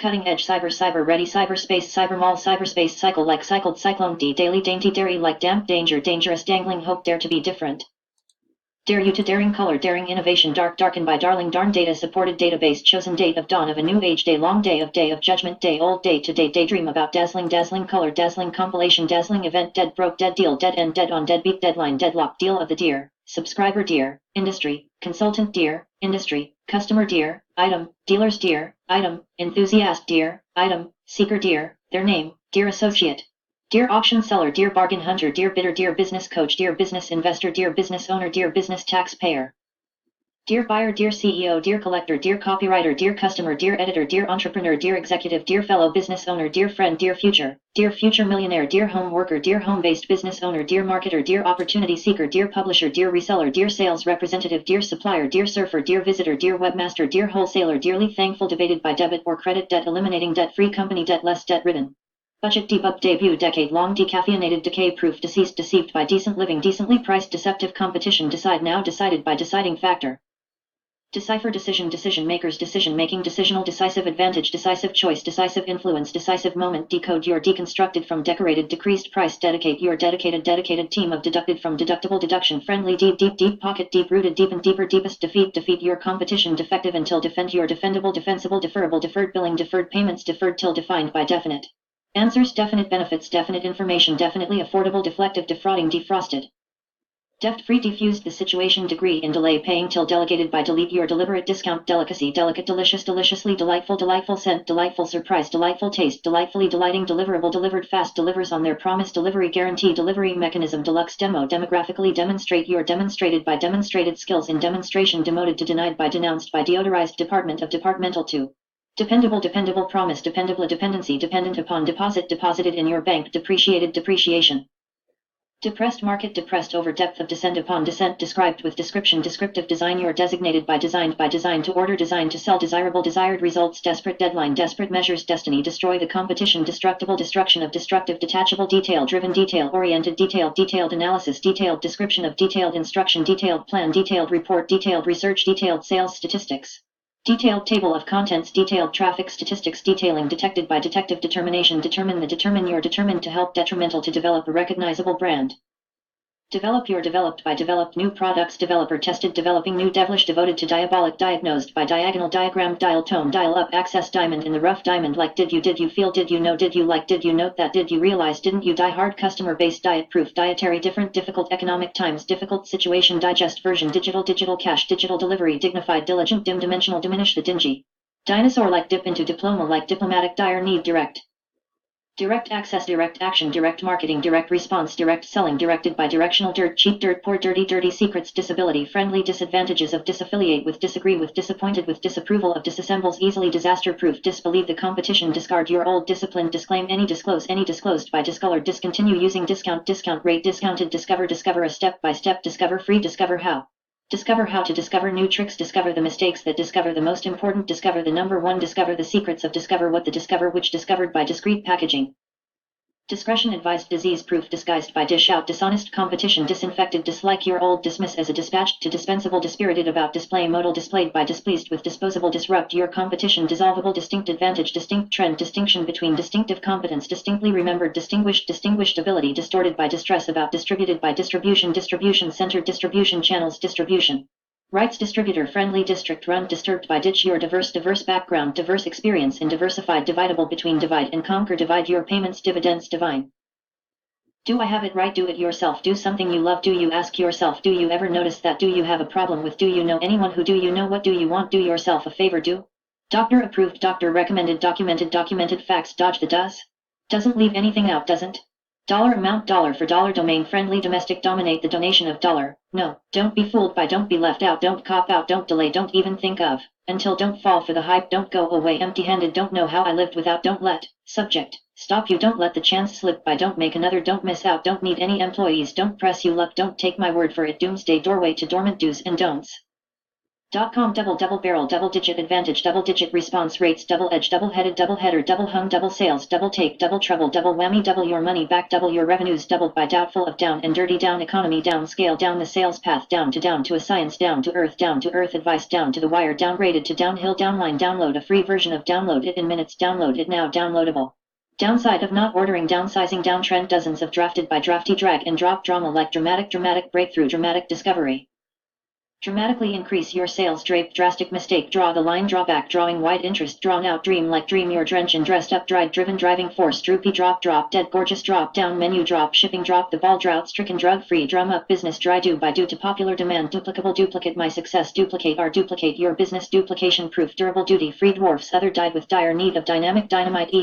cutting edge cyber ready cyberspace cyber mall cyberspace cycle like cycled cyclone D daily dainty dairy like damp danger dangerous dangling hope dare to be different. Dare you to daring color daring innovation darkened by darling darn data supported database chosen date of dawn of a new age day long day of judgment day old day to day daydream about dazzling color dazzling compilation dazzling event dead broke dead deal dead end dead on deadbeat deadline deadlock deal of the dear subscriber dear industry consultant dear industry customer dear item dealers dear item enthusiast dear item seeker dear their name dear associate. Dear auction seller, dear bargain hunter, dear bidder, dear business coach, dear business investor, dear business owner, dear business taxpayer. Dear buyer, dear CEO, dear collector, dear copywriter, dear customer, dear editor, dear entrepreneur, dear executive, dear fellow business owner, dear friend, dear future millionaire, dear home worker, dear home-based business owner, dear marketer, dear opportunity seeker, dear publisher, dear reseller, dear sales representative, dear supplier, dear surfer, dear visitor, dear webmaster, dear wholesaler, dearly thankful debated by debit or credit debt eliminating debt-free company debt less debt-ridden. Budget debug debut decade-long decaffeinated decay-proof deceased deceived by decent living decently priced deceptive competition decide now decided by deciding factor. Decipher decision makers decision making decisional decisive advantage decisive choice decisive influence decisive moment decode your deconstructed from decorated decreased price dedicate your dedicated team of deducted from deductible deduction friendly deep pocket deep rooted deep and deeper deepest defeat your competition defective until defend your defendable defensible deferrable deferred billing deferred payments deferred till defined by definite. Answers definite benefits definite information definitely affordable deflective defrauding defrosted. Deft-free defused the situation degree in delay paying till delegated by delete your deliberate discount delicacy delicate delicious deliciously delightful scent delightful surprise delightful taste delightfully delighting deliverable delivered fast delivers on their promise delivery guarantee delivery mechanism deluxe demo demographically demonstrate your demonstrated by demonstrated skills in demonstration demoted to denied by denounced by deodorized department of departmental to. Dependable promise dependable dependency dependent upon deposit deposited in your bank depreciated depreciation. Depressed market depressed over depth of descent upon descent described with description descriptive design your designated by design to order designed to sell desirable desired results desperate deadline desperate measures destiny destroy the competition destructible destruction of destructive detachable detail driven detail oriented detailed analysis detailed description of detailed instruction detailed plan detailed report detailed research detailed sales statistics. Detailed table of contents detailed traffic statistics detailing detected by detective determination determine you're determined to help detrimental to develop a recognizable brand. Develop your developed by developed new products developer tested developing new devilish devoted to diabolic diagnosed by diagonal diagram dial tone dial up access diamond in the rough diamond like did you feel did you know did you like did you note that did you realize didn't you die hard customer based diet proof dietary different difficult economic times difficult situation digest version digital cash digital delivery dignified diligent dim dimensional diminish the dingy dinosaur like dip into diploma like diplomatic dire need direct access direct action direct marketing direct response direct selling directed by directional dirt cheap dirt poor dirty secrets disability friendly disadvantages of disaffiliate with disagree with disappointed with disapproval of disassembles easily disaster proof disbelieve the competition discard your old discipline disclaim any disclosed by discolored discontinue using discount rate discounted discover a step by step discover free discover how to discover new tricks discover the mistakes that discover the most important discover the number one discover the secrets of discover what the discover which discovered by discreet packaging. Discretion advised disease proof disguised by dish out dishonest competition disinfected dislike your old dismiss as a dispatched to dispensable dispirited about display modal displayed by displeased with disposable disrupt your competition dissolvable distinct advantage distinct trend distinction between distinctive competence distinctly remembered distinguished ability distorted by distress about distributed by distribution centered distribution channels distribution rights distributor friendly district run disturbed by ditch your diverse background diverse experience in diversified dividable between divide and conquer divide your payments dividends divine. Do I have it right? Do it yourself. Do something you love. Do you ask yourself? Do you ever notice that? Do you have a problem with? Do you know anyone who? Do you know what? Do you want? Do yourself a favor. Do doctor approved doctor recommended documented facts dodge the doesn't leave anything out doesn't dollar amount dollar for dollar domain friendly domestic dominate the donation of dollar. No, don't be fooled by don't be left out don't cop out don't delay don't even think of until don't fall for the hype don't go away empty-handed don't know how I lived without don't let subject stop you don't let the chance slip by don't make another don't miss out don't need any employees don't press you luck don't take my word for it doomsday doorway to dormant do's and don'ts. .com double barrel double digit advantage double digit response rates double edge double headed double header double hung double sales double take double trouble double whammy double your money back double your revenues doubled by doubtful of down and dirty down economy down scale down the sales path down to a science down to earth advice down to the wire downgraded to downhill downline download a free version of download it in minutes download it now downloadable. Downside of not ordering downsizing downtrend dozens of drafted by drafty drag and drop drama like dramatic breakthrough dramatic discovery. Dramatically increase your sales drape drastic mistake draw the line drawback drawing wide interest drawn out dream like dream your drench and dressed up dried driven driving force droopy drop dead gorgeous drop down menu drop shipping drop the ball drought stricken drug free drum up business dry do by due to popular demand duplicable duplicate my success duplicate our duplicate your business duplication proof durable duty free dwarfs other died with dire need of dynamic dynamite